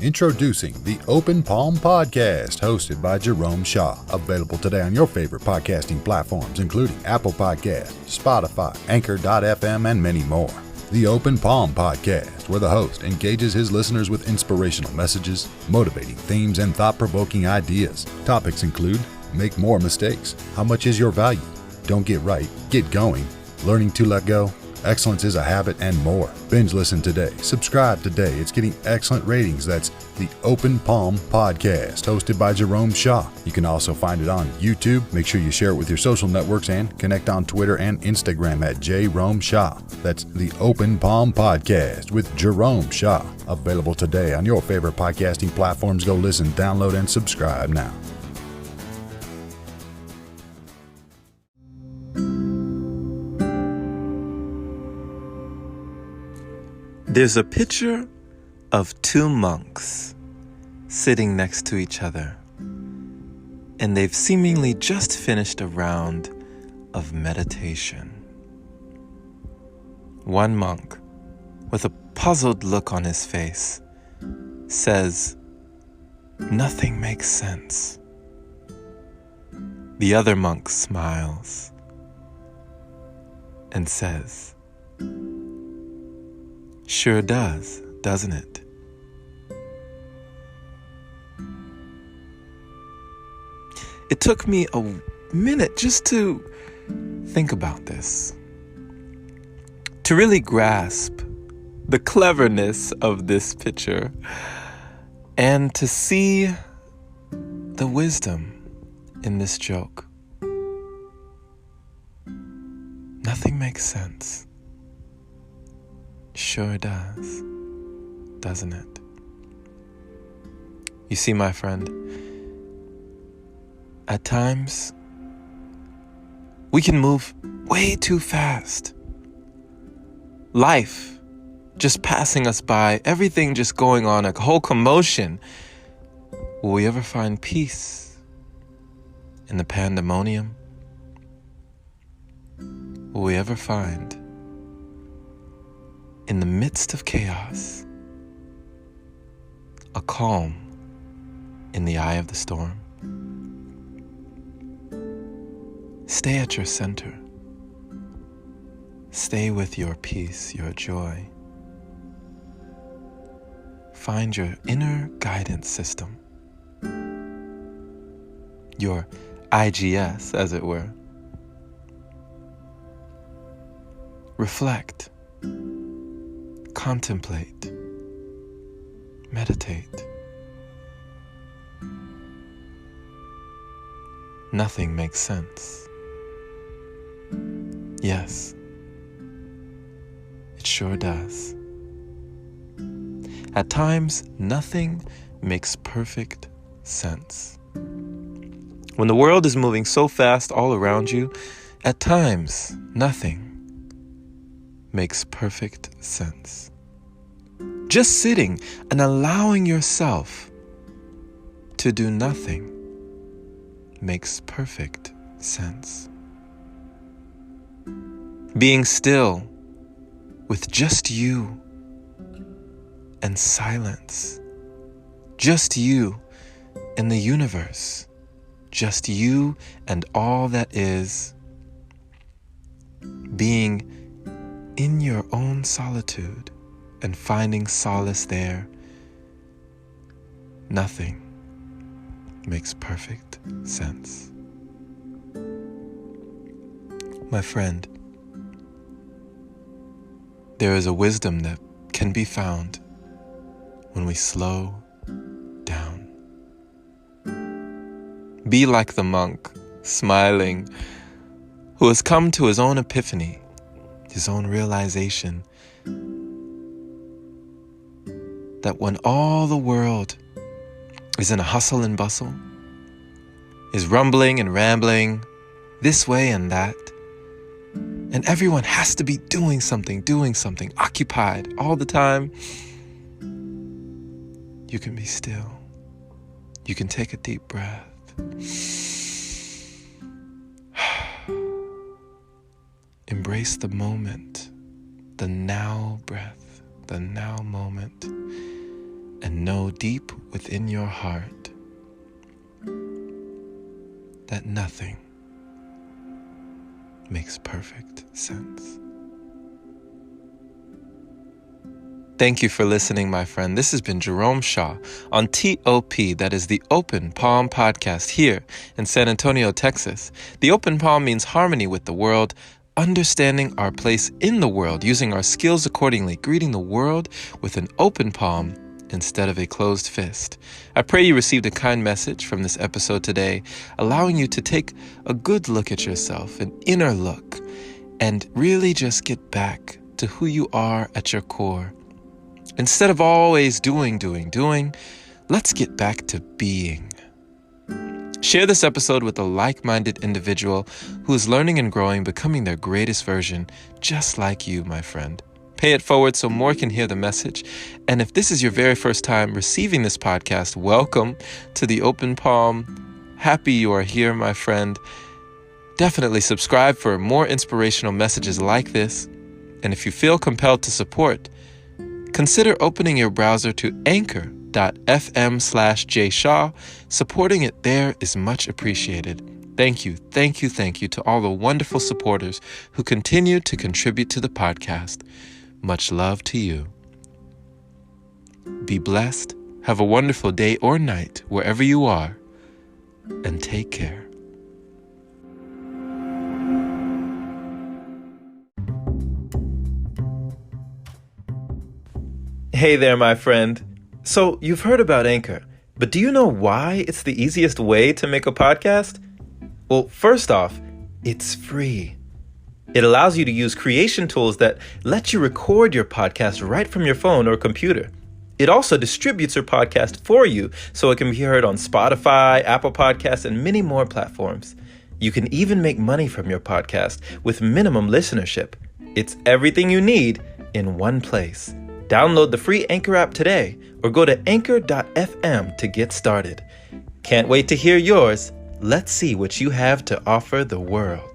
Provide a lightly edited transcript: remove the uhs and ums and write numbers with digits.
Introducing the Open Palm Podcast, hosted by Jerome Shaw. Available today on your favorite podcasting platforms, including Apple Podcasts, Spotify, Anchor.fm, and many more. The Open Palm Podcast, where the host engages his listeners with inspirational messages, motivating themes, and thought-provoking ideas. Topics include: make more mistakes, how much is your value, don't get right, get going, learning to let go, excellence is a habit, and more. Binge listen today. Subscribe today. It's getting excellent ratings. That's the Open Palm Podcast, hosted by Jerome Shaw. You can also find it on YouTube. Make sure you share it with your social networks and connect on Twitter and Instagram at Jerome Shaw. That's the Open Palm Podcast with Jerome Shaw. Available today on your favorite podcasting platforms. Go listen, download, and subscribe now. There's a picture of two monks sitting next to each other, and they've seemingly just finished a round of meditation. One monk, with a puzzled look on his face, says, "Nothing makes sense." The other monk smiles and says, "Sure does, doesn't it?" It took me a minute just to think about this, to really grasp the cleverness of this picture, and to see the wisdom in this joke. Nothing makes sense. Sure does, doesn't it? You see, my friend, at times we can move way too fast. Life just passing us by, everything just going on, a whole commotion. Will we ever find peace in the pandemonium? Will we ever find, in the midst of chaos, a calm in the eye of the storm? Stay at your center. Stay with your peace, your joy. Find your inner guidance system, your IGS, as it were. Reflect. Contemplate, meditate. Nothing makes sense. Yes, it sure does. At times, nothing makes perfect sense. When the world is moving so fast all around you, at times, nothing makes perfect sense. Just sitting and allowing yourself to do nothing makes perfect sense. Being still with just you and silence, just you and the universe, just you and all that is, being in your own solitude and finding solace there, nothing makes perfect sense. My friend, there is a wisdom that can be found when we slow down. Be like the monk, smiling, who has come to his own epiphany, his own realization that when all the world is in a hustle and bustle, is rumbling and rambling this way and that, and everyone has to be doing something, occupied all the time, you can be still. You can take a deep breath. Embrace the moment, the now breath, the now moment, and know deep within your heart that nothing makes perfect sense. Thank you for listening, my friend. This has been Jerome Shaw on TOP, that is the Open Palm Podcast here in San Antonio, Texas. The Open Palm means harmony with the world, understanding our place in the world, using our skills accordingly, greeting the world with an open palm instead of a closed fist. I pray you received a kind message from this episode today, allowing you to take a good look at yourself, an inner look, and really just get back to who you are at your core. Instead of always doing, let's get back to being. Share this episode with a like-minded individual who is learning and growing, becoming their greatest version, just like you, my friend. Pay it forward so more can hear the message. And if this is your very first time receiving this podcast, welcome to the Open Palm. Happy you are here, my friend. Definitely subscribe for more inspirational messages like this. And if you feel compelled to support, consider opening your browser to anchor.fm/jshaw. Supporting it there is much appreciated. Thank you to all the wonderful supporters who continue to contribute to the podcast. Much love to you. Be blessed, have a wonderful day or night wherever you are, and take care. Hey there, my friend. So, you've heard about Anchor, but do you know why it's the easiest way to make a podcast? Well, first off, it's free. It allows you to use creation tools that let you record your podcast right from your phone or computer. It also distributes your podcast for you so it can be heard on Spotify, Apple Podcasts, and many more platforms. You can even make money from your podcast with minimum listenership. It's everything you need in one place. Download the free Anchor app today or go to anchor.fm to get started. Can't wait to hear yours. Let's see what you have to offer the world.